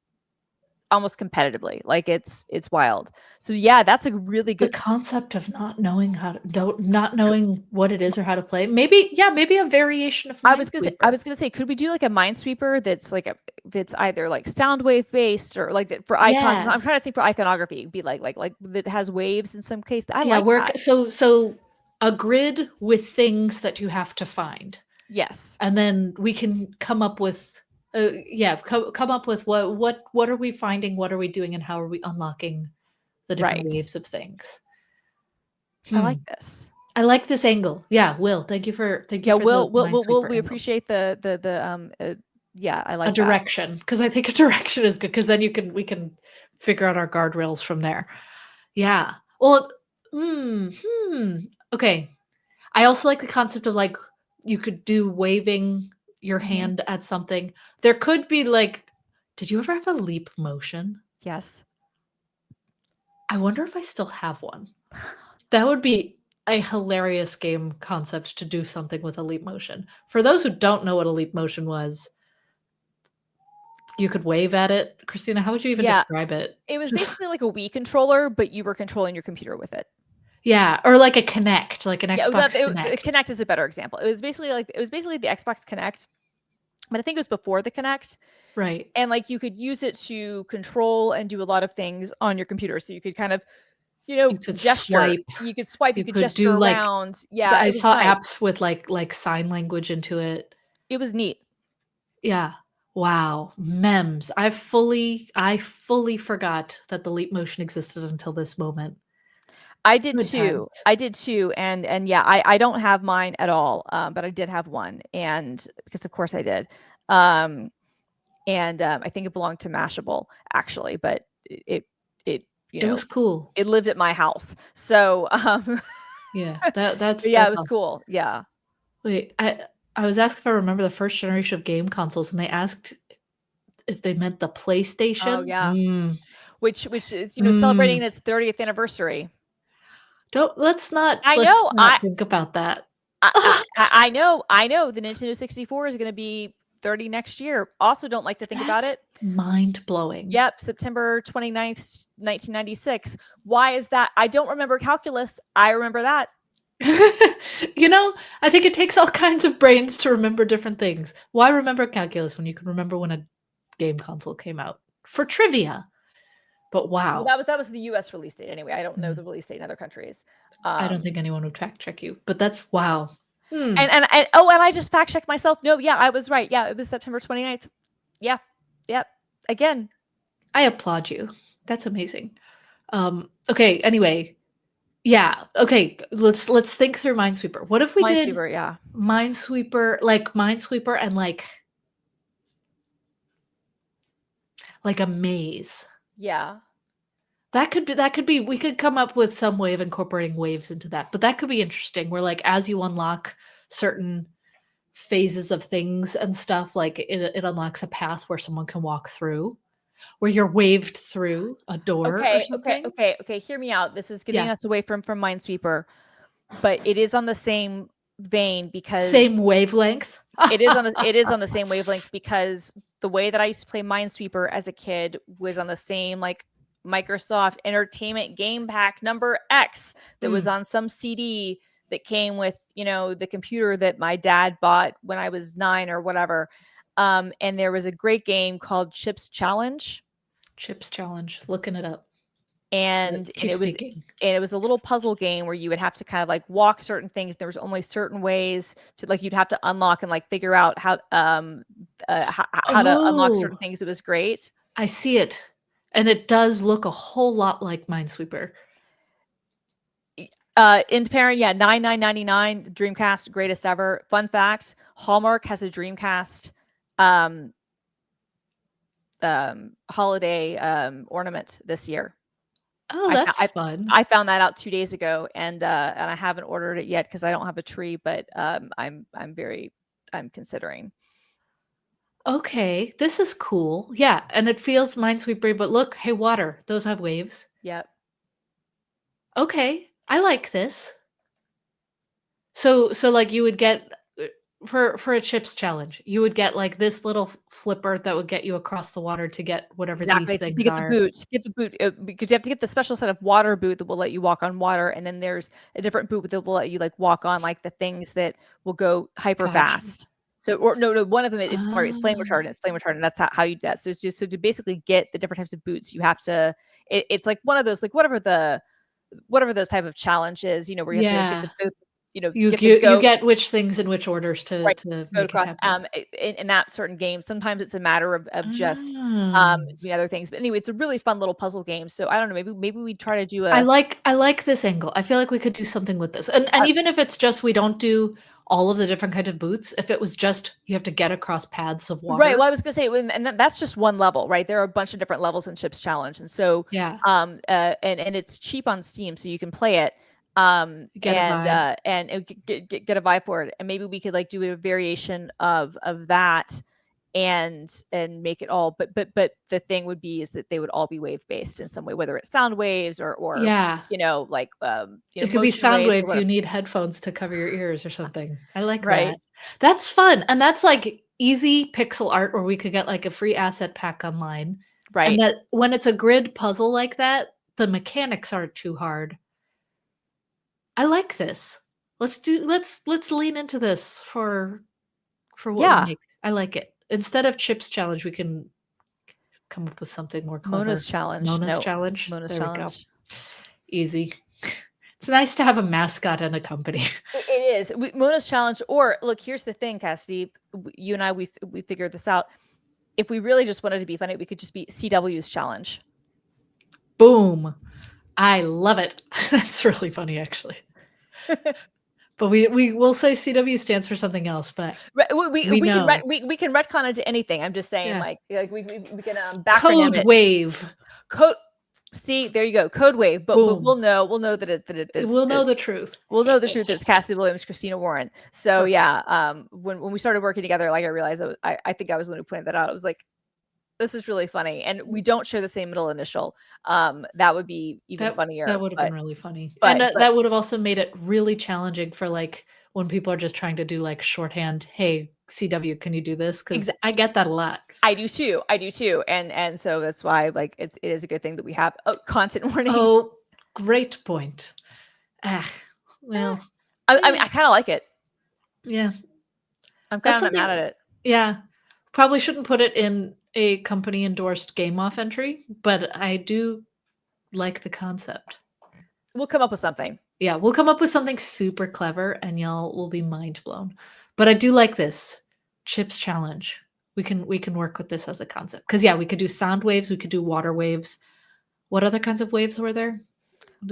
almost competitively. Like it's wild. So yeah, that's a really good concept of not knowing what it is or how to play. Maybe a variation of Minesweeper. I was gonna say, could we do like a Minesweeper that's either like sound wave based or like for icons? Yeah. I'm trying to think for iconography. It'd be like that has waves in some case. That. So a grid with things that you have to find. Yes. And then we can come up with come up with what are we finding, what are we doing, and how are we unlocking the different waves of things. I like this. I like this angle. Yeah, Will, thank you for Will, we appreciate the I like a direction, because I think a direction is good, because then we can figure out our guardrails from there. Yeah. Well, okay. I also like the concept of like you could do waving your hand at something. There could be like, did you ever have a leap motion? Yes. I wonder if I still have one. That would be a hilarious game concept to do something with a leap motion. For those who don't know what a leap motion was, you could wave at it. Christina, how would you even Yeah. describe it? It was Just basically like a Wii controller, but you were controlling your computer with it. yeah, or like a Kinect, like an Yeah, Xbox the Kinect. Kinect is a better example. It was basically the Xbox Kinect, but I think it was before the Kinect. Right. And like you could use it to control and do a lot of things on your computer. So you could kind of, You could gesture. swipe. You could swipe, you You could could gesture do like around. Yeah, I it was saw nice. apps with like sign language into it. It was neat. Yeah. Wow. Memes. I fully forgot that the leap motion existed until this moment. I did Good too. times. I did too. And yeah, I don't have mine at all. But I did have one, and because of course I did. Um, and I think it belonged to Mashable actually, but it It was cool. it lived at my house. So Yeah. but yeah, it That's was awesome. cool. Yeah. Wait, I was asked if I remember the first generation of game consoles, and they asked if they meant the Oh PlayStation. yeah. Which is celebrating Mm. its 30th anniversary. Don't I let's know. not think about that. I know the Nintendo 64 is going to be 30 next year. Also don't like to think about That's it. mind-blowing. Yep, September 29th, 1996. Why is that? I don't remember calculus. I remember that. I think it takes all kinds of brains to remember different things. Why remember calculus when you can remember when a game console came out? For trivia. But Well, wow. that was the US release date anyway. I don't know Mm, the release date in other countries. I don't think anyone would fact check you, but that's wow. Hmm. And oh, and I just fact checked myself. No, yeah, I was right. Yeah, it was September 29th. Yeah. Yep. Again. I applaud you. That's amazing. Okay, anyway. Yeah, okay, let's think through Minesweeper. What if we did Minesweeper, yeah. Minesweeper and like a maze? Yeah. That could be we could come up with some way of incorporating waves into that, but that could be interesting where, like, as you unlock certain phases of things and stuff, like, it unlocks a path where someone can walk through, where you're waved through a door or something. Okay. Hear me out. This is getting Yeah. us away from Minesweeper, but it is on the same vein because Same wavelength. it is on the same wavelength because the way that I used to play Minesweeper as a kid was on the same like Microsoft Entertainment Game Pack number X that was on some CD that came with, the computer that my dad bought when I was 9 or whatever. And there was a great game called Chips Challenge. Chips Challenge, looking it up. And Keep it was speaking. and it was a little puzzle game where you would have to kind of like walk certain things. There was only certain ways to like you'd have to unlock and like figure out how to unlock certain Oh, things. It was great. I see it. And it does look a whole lot like Minesweeper. Independent, yeah, 99.99 Dreamcast, greatest ever. Fun fact: Hallmark has a Dreamcast holiday ornament this year. Oh, that's fun. I found that out 2 days ago, and I haven't ordered it yet because I don't have a tree, but I'm considering. Okay, this is cool. Yeah, and it feels Minesweeper, but look, hey, water, those have waves. Yep. Okay, I like this. So like you would get for a chips challenge, you would get like this little flipper that would get you across the water to get whatever these Exactly, to things get the are. boots, get the boot, because you have to get the special set of water boot that will let you walk on water, and then there's a different boot that will let you, like, walk on, like, the things that will go hyper Gotcha. fast. So or no, one of them is sorry, Ah. it's flame retardant, that's how you do that. So it's just so to basically get the different types of boots, you have to it's like one of those, like, whatever those type of challenges, where you have to, like, get Yeah. get the You goat. get which things in which orders Right, to go make it across, happen. in that certain game, sometimes it's a matter of just, Mm. doing other things, but anyway, it's a really fun little puzzle game, so I don't know, maybe we try to do I like this angle. I feel like we could do something with this. And a even if it's just we don't do all of the different kind of boots, if it was just you have to get across paths of right, water. well, I was gonna say, and that's just one level, right? There are a bunch of different levels in Chips Challenge, and so, Yeah, and it's cheap on Steam, so you can play it, get a vibe. and get a vibe for it, and maybe we could, like, do a variation of that and make it all, but the thing would be is that they would all be wave based in some way, whether it's sound waves or Yeah. like It could be motion sound waves or waves, whatever. you need headphones to cover your ears or something. I like Right. that. That's fun, and that's, like, easy pixel art where we could get, like, a free asset pack online, and Right. that when it's a grid puzzle like that, the mechanics aren't too hard. I like this. Let's lean into this for what we Yeah. make. I like it. Instead of chips challenge, we can come up with something more Mona's clever. challenge. Mona's No, challenge. Mona's There we go. challenge. Easy. It's nice to have a mascot and a company. It is. Mona's challenge. Or look, here's the thing, Cassidy. You and I, we figured this out. If we really just wanted to be funny, we could just be CW's challenge. Boom. I love it. That's really funny, actually. But we will say CW stands for something else, but we know. We can retcon into anything. I'm just saying, Yeah. like we can backronym Code it. wave. Code. See, there you go. Code wave. But Boom. we'll know that it is. We'll know the truth. We'll know the truth. It's Cassidy Williams, Christina Warren. So Perfect. yeah, when we started working together, like I realized I think I was the one who pointed that out. I was like, this is really funny, and we don't share the same middle initial. That would be even funnier. That would have been really funny, but and that would have also made it really challenging for, like, when people are just trying to do, like, shorthand, "Hey, CW, can you do this?" 'Cause I get that a lot. I do too. And so that's why, like, it is a good thing that we have a content warning. Oh, great point. Well, I mean, I kind of like it. Yeah. I'm kind of not mad at it. Yeah. Probably shouldn't put it in a company endorsed game off entry, but I do like the concept. We'll come up with something. Yeah, we'll come up with something super clever and y'all will be mind blown. But I do like this chips challenge. We can work with this as a concept. Cuz yeah, we could do sound waves, we could do water waves. What other kinds of waves were there?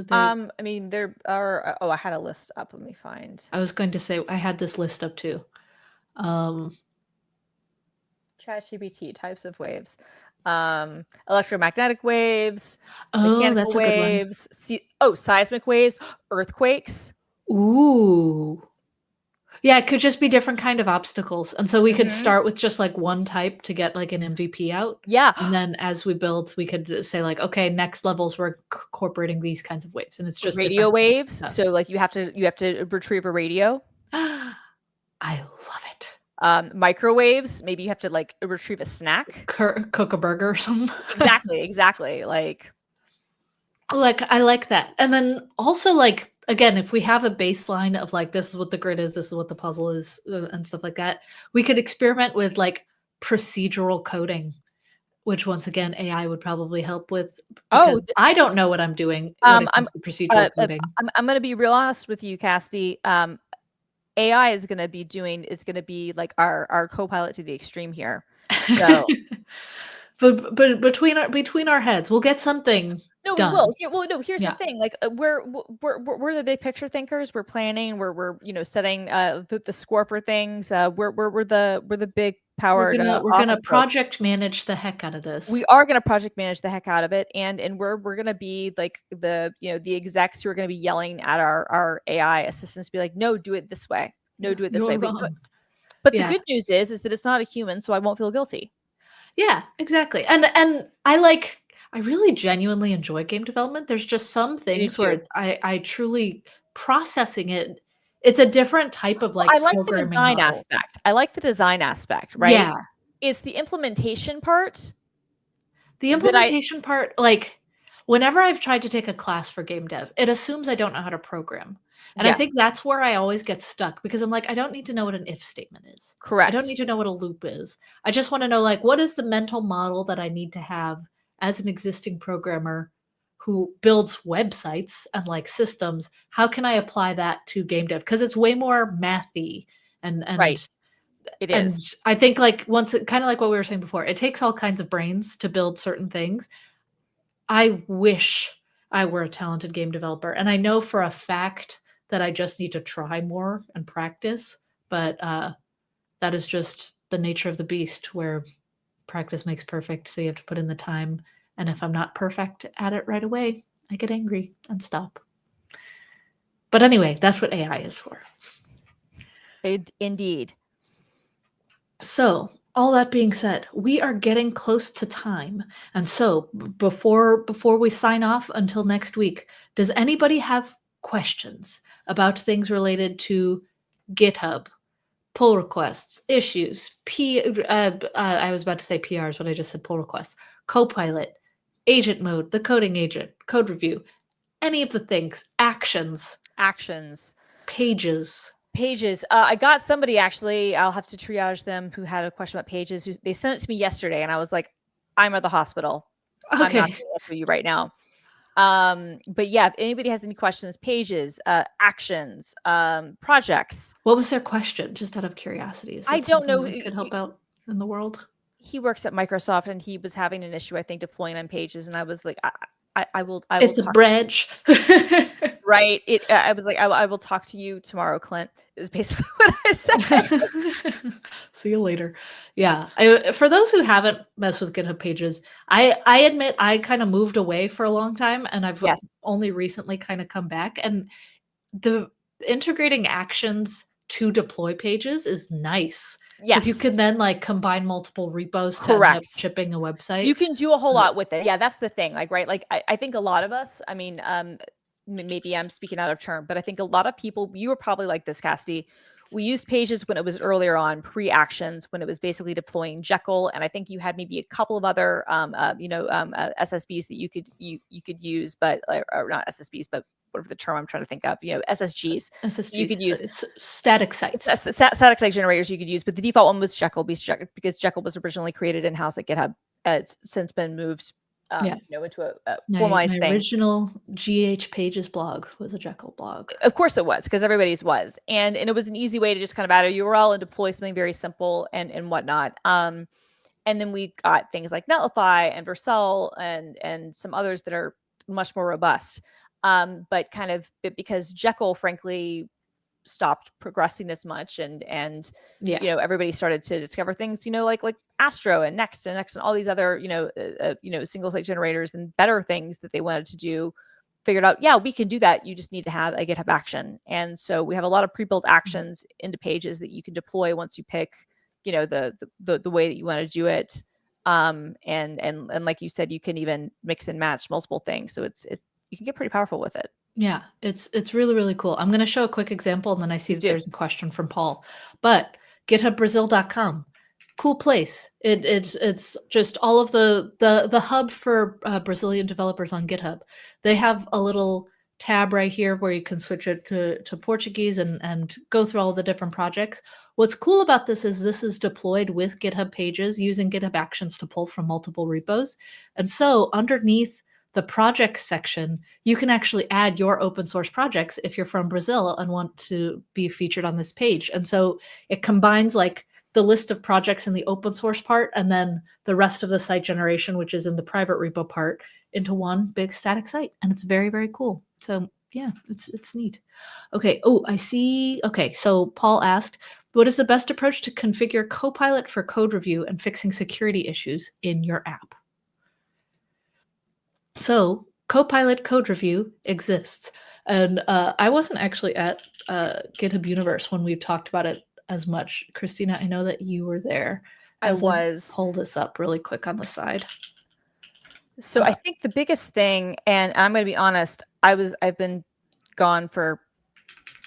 I mean, there are I had a list up. Let me find. I was going to say I had this list up too. ChatGPT types of waves. Electromagnetic waves, Oh, that's mechanical a good one. waves, seismic waves, earthquakes. Ooh. Yeah, it could just be different kind of obstacles, and so we could Mhm. start with just, like, one type to get, like, an MVP out, Yeah. and then as we build, we could say, like, "Okay, next levels, we're incorporating these kinds of waves," and it's just Radio different waves. stuff. So, like, you have to retrieve a radio. I love it. Microwaves, maybe you have to, like, retrieve a snack. Cook a burger or something. Exactly, like I like that, and then also, like, again, if we have a baseline of, like, this is what the grid is, this is what the puzzle is, and stuff like that, we could experiment with, like, procedural coding, which once again, AI would probably help with because I don't know what I'm doing when it comes to procedural coding. I'm gonna be real honest with you, Cassidy. AI is gonna be like our co-pilot to the extreme here. So But between our heads, we'll get something no, we done. will. Yeah, well, no, here's Yeah. the thing. Like, we're the big picture thinkers. We're planning. We're setting the score for things. We're the big powered We're gonna office folks. project manage the heck out of this. We are gonna project manage the heck out of it, and we're gonna be like the the execs who are gonna be yelling at our AI assistants, be like, no, do it this way. No, do it this way. You're wrong. But Yeah. the good news is that it's not a human, so I won't feel guilty. Yeah, exactly. And I really genuinely enjoy game development. There's just some things where I truly processing it's a different type of, like, I like the programming design model. aspect. I like the design aspect, right? Yeah. It's the implementation part. The implementation part, like, whenever I've tried to take a class for game dev, it assumes I don't know how to program. And I Yes. think that's where I always get stuck because I'm like, I don't need to know what an if statement is. I Correct. don't need to know what a loop is. I just wanna know, like, what is the mental model that I need to have as an existing programmer who builds websites and, like, systems? How can I apply that to game dev? Because it's way more mathy and Right. It and is. I think, like, once it kinda like what we were saying before, it takes all kinds of brains to build certain things. I wish I were a talented game developer, and I know for a fact that I just need to try more and practice, but, that is just the nature of the beast where practice makes perfect, so you have to put in the time, and if I'm not perfect at it right away, I get angry and stop. But anyway, that's what AI is for. Indeed. So, All that being said, we are getting close to time. And so before we sign off until next week, does anybody have questions about things related to GitHub, pull requests, issues, I was about to say PRs when I just said pull requests, Copilot, agent mode, the coding agent, code review, any of the things, actions, Actions. pages. Pages. I got somebody actually, I'll have to triage them, who had a question about pages. They sent it to me yesterday, and I was like, I'm at the hospital. I'm not Okay. going to answer you right now. But yeah, if anybody has any questions, pages, actions, projects. What was their question? Just out of curiosity. Is I that don't something know. I could help out in the world? He works at Microsoft, and he was having an issue, I think, deploying on pages. And I was like, I will It's a talk. branch. Right. I was like, I will talk to you tomorrow, Clint, is basically what I said. See you later. Yeah. For those who haven't messed with GitHub pages, I admit I kind of moved away for a long time and I've Yes. only recently kind of come back. And the integrating actions to deploy pages is nice because you Yes. can then like combine multiple repos to end up Correct. shipping a website. You can do a whole Uh, lot with it. Yeah, that's the thing. Like, right. Like, I think a lot of us, I mean, maybe I'm speaking out of turn, but I think a lot of people, you were probably like this, Casty. We used pages when it was earlier on, pre-actions, when it was basically deploying Jekyll, and I think you had maybe a couple of other, SSBs that you could use, but or not SSBs, but whatever the term I'm trying to think of, SSGs. You could use SSGs, static sites. static site generators you could use, but the default one was Jekyll because Jekyll was originally created in house at GitHub. It's since been moved, Yeah. into a My formalized thing. original GH Pages blog was a Jekyll blog. Of course it was, because everybody's was, and it was an easy way to just kind of add a URL and deploy something very simple and whatnot. And then we got things like Netlify and Vercel and some others that are much more robust. But kind of because Jekyll, frankly, stopped progressing as much, and Yeah. everybody started to discover things, like Astro and Next and all these other single site generators and better things that they wanted to do. Figured out, yeah, we can do that. You just need to have a GitHub action. And so we have a lot of pre-built actions into pages that you can deploy once you pick the way that you want to do it. And like you said, you can even mix and match multiple things, so you can get pretty powerful with it. Yeah, it's really, really cool. I'm gonna show a quick example, and then I see Please that do. there's a question from Paul. But GitHubBrazil.com, cool place. It's just all of the hub for Brazilian developers on GitHub. They have a little tab right here where you can switch it to Portuguese and go through all the different projects. What's cool about this is deployed with GitHub pages using GitHub Actions to pull from multiple repos. And so underneath the projects section, you can actually add your open source projects if you're from Brazil and want to be featured on this page. And so it combines like the list of projects in the open source part and then the rest of the site generation, which is in the private repo part, into one big static site. And it's very, very cool. So yeah, it's neat. Okay. Oh, I see. Okay. So Paul asked, what is the best approach to configure Copilot for code review and fixing security issues in your app? So Copilot Code Review exists. And I wasn't actually at GitHub Universe when we talked about it as much. Christina, I know that you were there. I was. Pull this up really quick on the side. So I think the biggest thing, and I'm going to be honest, I've been gone for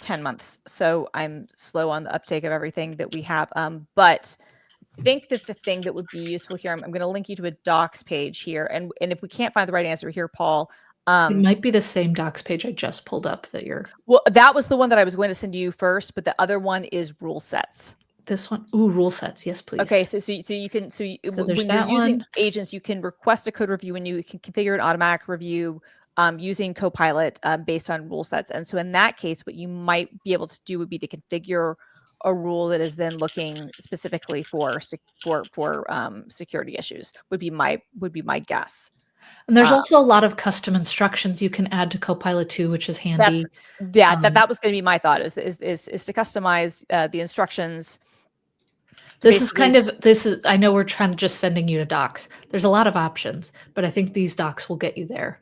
10 months, so I'm slow on the uptake of everything that we have. But I think that the thing that would be useful here, I'm going to link you to a docs page here, and if we can't find the right answer here, Paul, it might be the same docs page I just pulled up that you're. Well, that was the one that I was going to send to you first, but the other one is rule sets. This one, ooh, rule sets, yes, please. Okay, so you can when you're using agents, you can request a code review and you can configure an automatic review using Copilot based on rule sets. And so in that case, what you might be able to do would be to configure a rule that is then looking specifically for security issues. Would be my guess. And there's also a lot of custom instructions you can add to Copilot too, which is handy. That was going to be my thought is to customize the instructions. This is I know we're trying to just sending you to docs. There's a lot of options, but I think these docs will get you there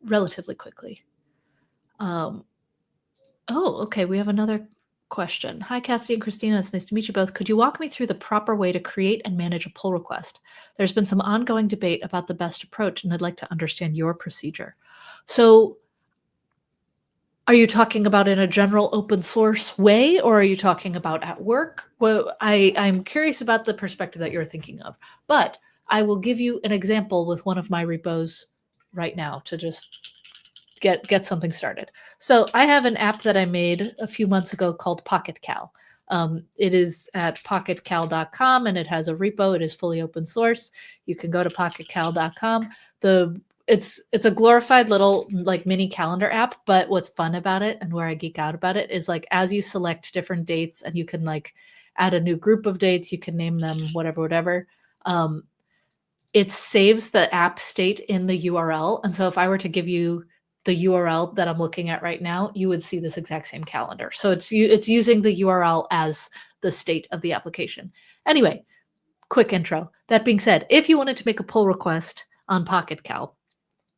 relatively quickly. Oh, okay. We have another question. Hi, Cassie and Christina. It's nice to meet you both. Could you walk me through the proper way to create and manage a pull request? There's been some ongoing debate about the best approach, and I'd like to understand your procedure. So, are you talking about in a general open source way, or are you talking about at work? Well, I'm curious about the perspective that you're thinking of, but I will give you an example with one of my repos right now to just get something started. So I have an app that I made a few months ago called PocketCal. It is at pocketcal.com and it has a repo. It is fully open source. You can go to pocketcal.com. It's a glorified little like mini calendar app, but what's fun about it and where I geek out about it is like as you select different dates and you can like add a new group of dates, you can name them whatever. Um, it saves the app state in the URL. And so if I were to give you the URL that I'm looking at right now, you would see this exact same calendar. So it's using the URL as the state of the application. Anyway, quick intro. That being said, if you wanted to make a pull request on PocketCal,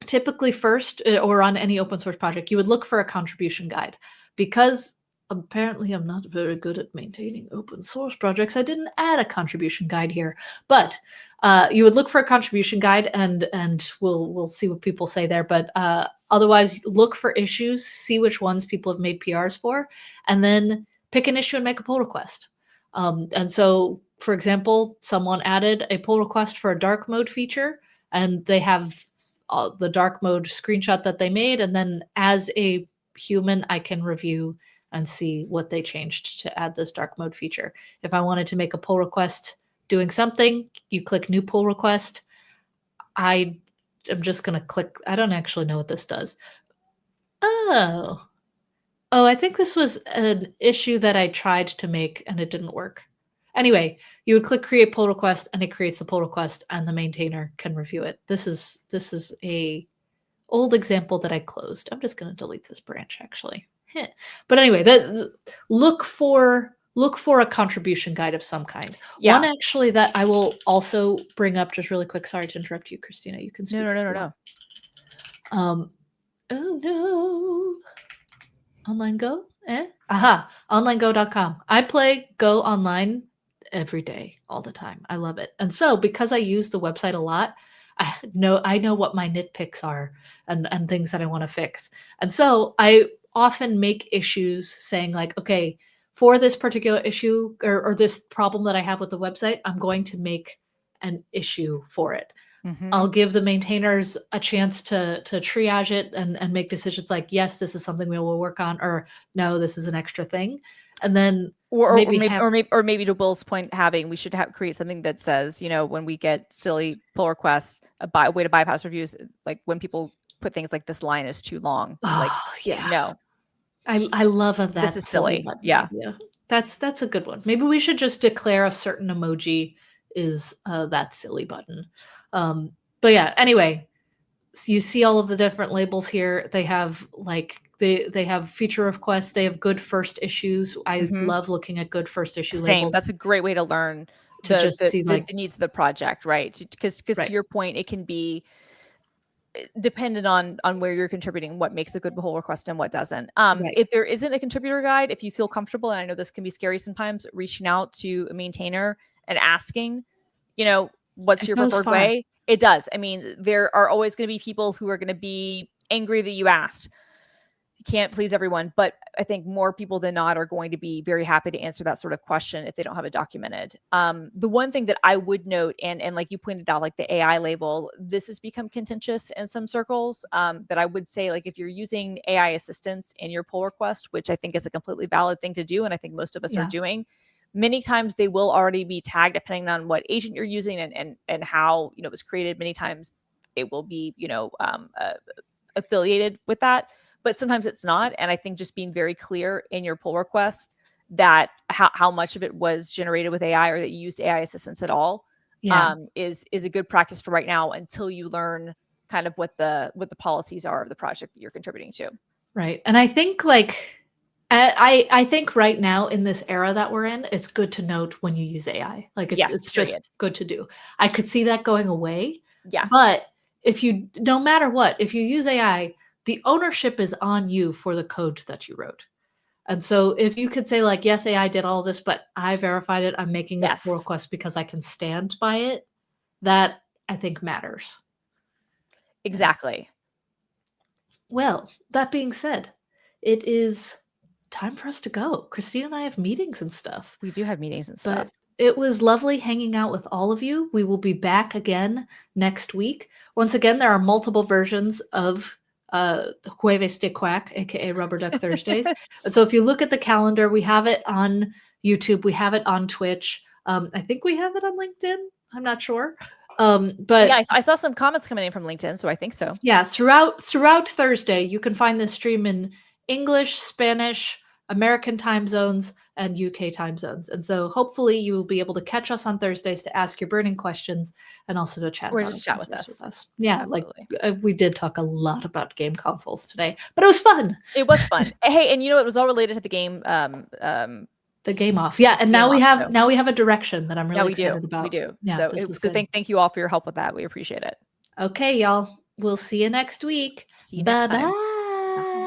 typically first or on any open source project, you would look for a contribution guide. Because apparently I'm not very good at maintaining open source projects, I didn't add a contribution guide here. But you would look for a contribution guide, and we'll see what people say there. But otherwise, look for issues, see which ones people have made PRs for, and then pick an issue and make a pull request. And so, for example, someone added a pull request for a dark mode feature, and they have the dark mode screenshot that they made, and then as a human, I can review and see what they changed to add this dark mode feature. If I wanted to make a pull request doing something, you click new pull request. I am just going to click. I don't actually know what this does. Oh, I think this was an issue that I tried to make and it didn't work. Anyway, you would click create pull request and it creates a pull request and the maintainer can review it. This is a old example that I closed. I'm just going to delete this branch actually. But anyway, look for a contribution guide of some kind. Yeah. One actually that I will also bring up just really quick. Sorry to interrupt you, Christina. You can speak. No. Oh no. Online Go? Aha. OnlineGo.com. I play Go online every day, all the time. I love it. And so because I use the website a lot, I know what my nitpicks are and things that I want to fix. And so I often make issues saying like, okay, for this particular issue or this problem that I have with the website, I'm going to make an issue for it. I'll give the maintainers a chance to triage it and make decisions like, yes, this is something we will work on, or no, this is an extra thing. And then or maybe to Will's point, we should create something that says, when we get silly pull requests, a way to bypass reviews, like when people put things like this line is too long. Like, yeah. No. I love that. This is silly. Yeah. Idea. That's a good one. Maybe we should just declare a certain emoji is that silly button. But yeah, anyway, so you see all of the different labels here. They have like they have feature requests. They have good first issues. I love looking at good first issue labels. That's a great way to learn the needs of the project, right? Because to your point, it can be dependent on where you're contributing, what makes a good pull request and what doesn't. If there isn't a contributor guide, if you feel comfortable, and I know this can be scary sometimes, reaching out to a maintainer and asking, what's your preferred way? It does. I mean, there are always going to be people who are going to be angry that you asked. You can't please everyone, but I think more people than not are going to be very happy to answer that sort of question if they don't have it documented. The one thing that I would note, and like you pointed out, like the AI label, this has become contentious in some circles. But I would say, like, if you're using AI assistance in your pull request, which I think is a completely valid thing to do, and I think most of us are doing, many times they will already be tagged depending on what agent you're using and how it was created. Many times it will be affiliated with that, but sometimes it's not. And I think just being very clear in your pull request that how much of it was generated with AI or that you used AI assistance at all is a good practice for right now until you learn kind of what the policies are of the project that you're contributing to. Right. And I think I think right now in this era that we're in, it's good to note when you use AI. Like it's just good to do. I could see that going away. Yeah. But no matter what, if you use AI, the ownership is on you for the code that you wrote. And so if you could say like, yes, AI did all this, but I verified it, I'm making this pull Yes. request because I can stand by it, that I think matters. Yeah. Exactly. Well, that being said, it is time for us to go. Christine and I have meetings and stuff. We do have meetings and stuff. But it was lovely hanging out with all of you. We will be back again next week. Once again, there are multiple versions of Jueves de Quack, aka Rubber Duck Thursdays. And so if you look at the calendar, we have it on YouTube, we have it on Twitch. I think we have it on LinkedIn. I'm not sure. But yeah, I saw some comments coming in from LinkedIn, so I think so. yeah, throughout Thursday, you can find this stream in English, Spanish, American time zones, and UK time zones. And so hopefully you will be able to catch us on Thursdays to ask your burning questions and also to chat Or about just chat with us. Yeah, Absolutely. like we did talk a lot about game consoles today, but it was fun. It was fun. Hey, and you know, it was all related to the game. The game off. Yeah, and now we have a direction that I'm really excited about. We do. Yeah, So thank you all for your help with that. We appreciate it. Okay, y'all. We'll see you next week. See you next time. Bye-bye. Bye.